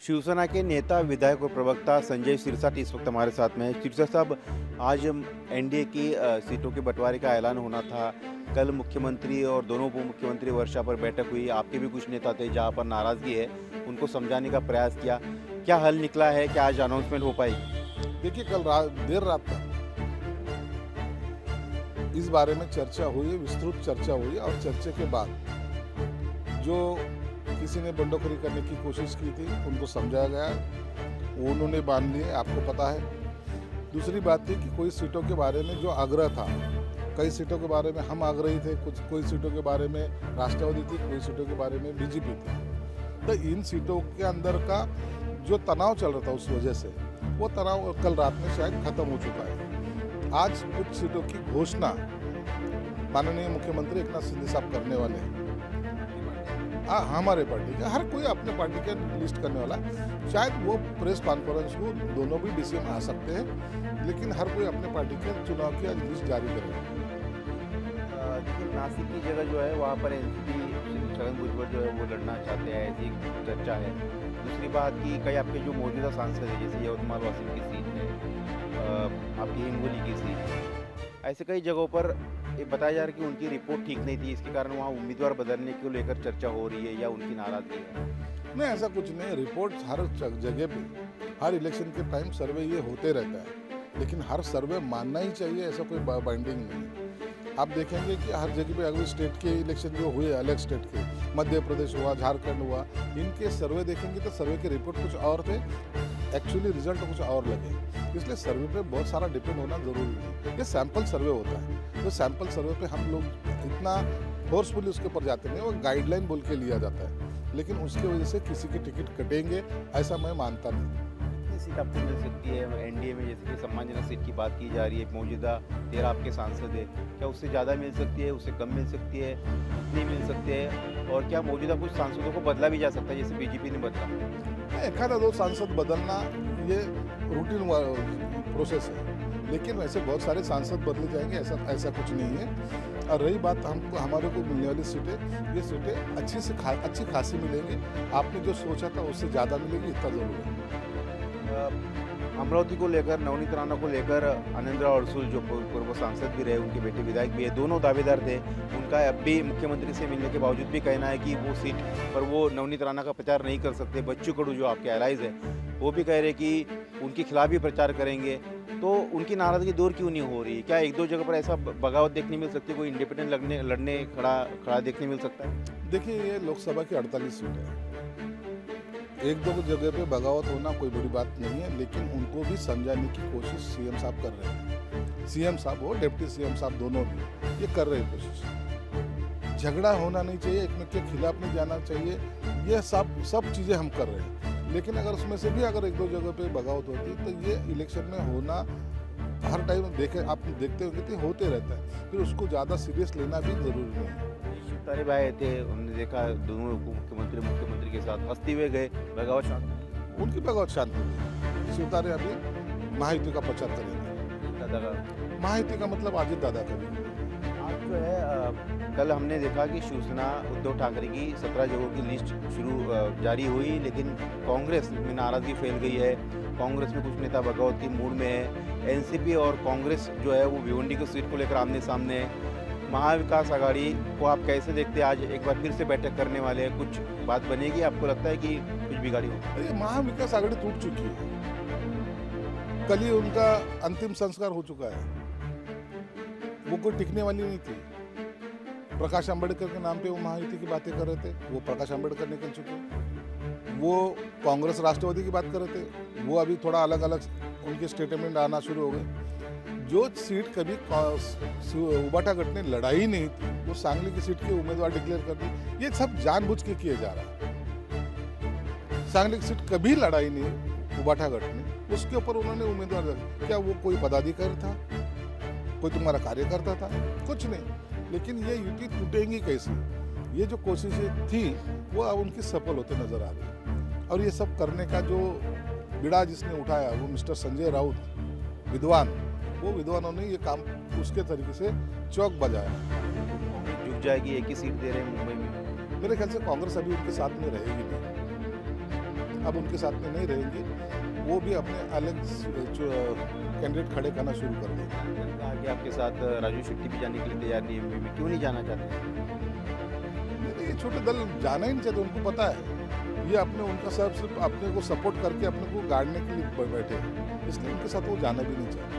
शिवसेना के नेता, विधायक और प्रवक्ता संजय सिरसाट इस वक्त हमारे साथ में हैं। सिरसाट साहब, आज एनडीए की सीटों के बंटवारे का ऐलान होना था। कल मुख्यमंत्री और दोनों उप मुख्यमंत्री वर्षा पर बैठक हुई। आपके भी कुछ नेता थे जहां पर नाराज़गी है, उनको समझाने का प्रयास किया। क्या हल निकला है? क्या आज अनाउंसमेंट हो पाएगी? देखिए, कल रात देर रात तक इस बारे में चर्चा हुई, विस्तृत चर्चा हुई और चर्चा के बाद जो किसी ने बंडखोरी करने की कोशिश की थी उनको समझाया गया, वो उन्होंने मान लिए, आपको पता है। दूसरी बात थी कि कोई सीटों के बारे में जो आग्रह था, कई सीटों के बारे में हम आग्रही थे, कोई सीटों के बारे में राष्ट्रवादी थी, कोई सीटों के बारे में बीजेपी थी। तो इन सीटों के अंदर का जो तनाव चल रहा था उस वजह से वो तनाव कल रात में शायद खत्म हो चुका है। आज कुछ सीटों की घोषणा माननीय मुख्यमंत्री एकनाथ शिंदे साहब करने वाले हैं। हमारे पार्टी का हर कोई अपने पार्टी के लिस्ट करने वाला, शायद वो प्रेस कॉन्फ्रेंस को दोनों भी डीसीएम आ सकते हैं, लेकिन हर कोई अपने पार्टी के चुनाव की आज लिस्ट जारी करेगा। देखिए, नासिक की जगह जो है वहाँ पर एनसीपी छगन भुजबल जो है वो लड़ना चाहते हैं, ऐसी चर्चा है। दूसरी बात कि कई आपके जो मौजूदा सांसद है, जैसे यवतमाल वासिम की सीट है, आपकी हिंगोली की सीट है, ऐसे कई जगहों पर ये बताया जा रहा है कि उनकी रिपोर्ट ठीक नहीं थी, इसके कारण वहाँ उम्मीदवार बदलने को लेकर चर्चा हो रही है या उनकी नाराजगी है। नहीं, ऐसा कुछ नहीं। रिपोर्ट हर जगह पे, हर इलेक्शन के टाइम सर्वे ये होते रहता है, लेकिन हर सर्वे मानना ही चाहिए ऐसा कोई बाइंडिंग नहीं। आप देखेंगे कि हर जगह पे अगर स्टेट के इलेक्शन जो हुए, अलग स्टेट के, मध्य प्रदेश हुआ, झारखंड हुआ, इनके सर्वे देखेंगे तो सर्वे के रिपोर्ट कुछ और थे, एक्चुअली रिजल्ट कुछ और लगे। इसलिए सर्वे पे बहुत सारा डिपेंड होना जरूरी नहीं। ये सैंपल सर्वे होता है, तो सैंपल सर्वे पे हम लोग इतना फोर्सफुली उसके ऊपर जाते नहीं, वो गाइडलाइन बोल के लिया जाता है, लेकिन उसकी वजह से किसी की टिकट कटेंगे ऐसा मैं मानता नहीं। कितनी सीट आपको मिल सकती है एनडीए में? जैसे कि सम्मानजनक सीट की बात की जा रही है, मौजूदा 13 आपके सांसद है, क्या उससे ज़्यादा मिल सकती है, उससे कम मिल सकती है, कितनी मिल सकती है? और क्या मौजूदा कुछ सांसदों को बदला भी जा सकता है, जैसे बीजेपी ने बदला? एक आधा दो सांसद बदलना ये रूटीन प्रोसेस है, लेकिन वैसे बहुत सारे सांसद बदले जाएंगे, ऐसा कुछ नहीं है। और रही बात हमारे को मिलने वाली सीटें, ये सीटें अच्छी खासी मिलेंगी। आपने जो सोचा था उससे ज़्यादा मिलेगी, इतना जरूर है। अमरावती को लेकर, नवनीत राणा को लेकर अनिंद्रा अड़सूल जो पूर्व सांसद भी रहे, उनके बेटे विधायक भी है, दोनों दावेदार थे। उनका अब भी मुख्यमंत्री से मिलने के बावजूद भी कहना है कि वो सीट पर वो नवनीत राणा का प्रचार नहीं कर सकते। बच्चू कडू जो आपके एलाइज है, वो भी कह रहे कि उनके खिलाफ भी प्रचार करेंगे। तो उनकी नाराजगी दूर क्यों नहीं हो रही? क्या एक दो जगह पर ऐसा बगावत देखने मिल सकती है? कोई इंडिपेंडेंट लड़ने खड़ा देखने मिल सकता है? देखिए, ये लोकसभा की 48 सीट है, एक दो जगह पे बगावत होना कोई बड़ी बात नहीं है, लेकिन उनको भी समझाने की कोशिश सीएम साहब कर रहे हैं। सीएम साहब हो, डिप्टी सीएम साहब, दोनों भी ये कर रहे हैं कोशिश। झगड़ा होना नहीं चाहिए, एक के खिलाफ नहीं जाना चाहिए, ये सब चीज़ें हम कर रहे हैं। लेकिन अगर उसमें से भी अगर एक दो जगह पे बगावत होती तो ये इलेक्शन में होना हर टाइम आप देखते होंगे तो होते रहता है, फिर उसको ज़्यादा सीरियस लेना भी जरूरी नहीं है। सारे भाई थे, उन्होंने देखा दोनों मुख्यमंत्री के साथ हंसते हुए गए, बगावत शांत, उनकी बगावत शांत हुई। शिवतारे अभी महायुति का 75 है, दादा का महायुति का मतलब अजित दादा का भी। आज जो है कल हमने देखा कि शिवसेना उद्धव ठाकरे की 17 जगहों की लिस्ट जारी हुई, लेकिन कांग्रेस में नाराजगी फैल गई है। कांग्रेस में कुछ नेता बगावत की मूड में है। एनसीपी और कांग्रेस जो है वो भिवंडी की सीट को लेकर आमने सामने है। महाविकास आघाड़ी को आप कैसे देखते हैं? आज एक बार फिर से बैठक करने वाले हैं, कुछ बात बनेगी? आपको लगता है कि कुछ बिगाड़ी हो? ये महाविकास आघाड़ी टूट चुकी है, कल ही उनका अंतिम संस्कार हो चुका है, वो कोई टिकने वाली नहीं थी। प्रकाश अंबेडकर के नाम पे वो महायुति की बातें कर रहे थे, वो प्रकाश अंबेडकर निकल चुके। वो कांग्रेस राष्ट्रवादी की बात कर रहे थे, वो अभी थोड़ा अलग अलग उनके स्टेटमेंट आना शुरू हो गए। जो सीट कभी उबाटा गट ने लड़ाई नहीं थी, वो सांगली की सीट के उम्मीदवार डिक्लेयर कर दी। ये सब जानबूझ के किए जा रहा है। सांगली की सीट कभी लड़ाई नहीं उबाटा गट ने, उसके ऊपर उन्होंने उम्मीदवार, क्या वो कोई पदाधिकारी था, कोई तुम्हारा कार्यकर्ता था? कुछ नहीं। लेकिन ये युति टूटेंगी कैसे? ये जो कोशिशें थी वो अब उनकी सफल होते नजर आ रही। और ये सब करने का जो बिड़ा जिसने उठाया वो मिस्टर संजय राउत, विद्वान, वो विद्वानों ने ये काम उसके तरीके से चौक बजाया। झुक जाएगी, एक ही सीट दे रहे हैं मुंबई में। मेरे ख्याल से कांग्रेस अभी उनके साथ में रहेगी नहीं। अब उनके साथ में नहीं रहेंगे, वो भी अपने अलग कैंडिडेट खड़े करना शुरू कर देंगे। कहा कि आपके साथ राजू शेट्टी भी जाने के लिए तैयार नहीं है एमपी में, क्यों नहीं जाना चाहते? नहीं, ये छोटे दल जाना ही नहीं चाहते, उनको पता है ये अपने उनका सिर्फ अपने को सपोर्ट करके अपने को गाड़ने के लिए बैठे हैं, इसलिए उनके साथ वो जाना भी नहीं चाहते।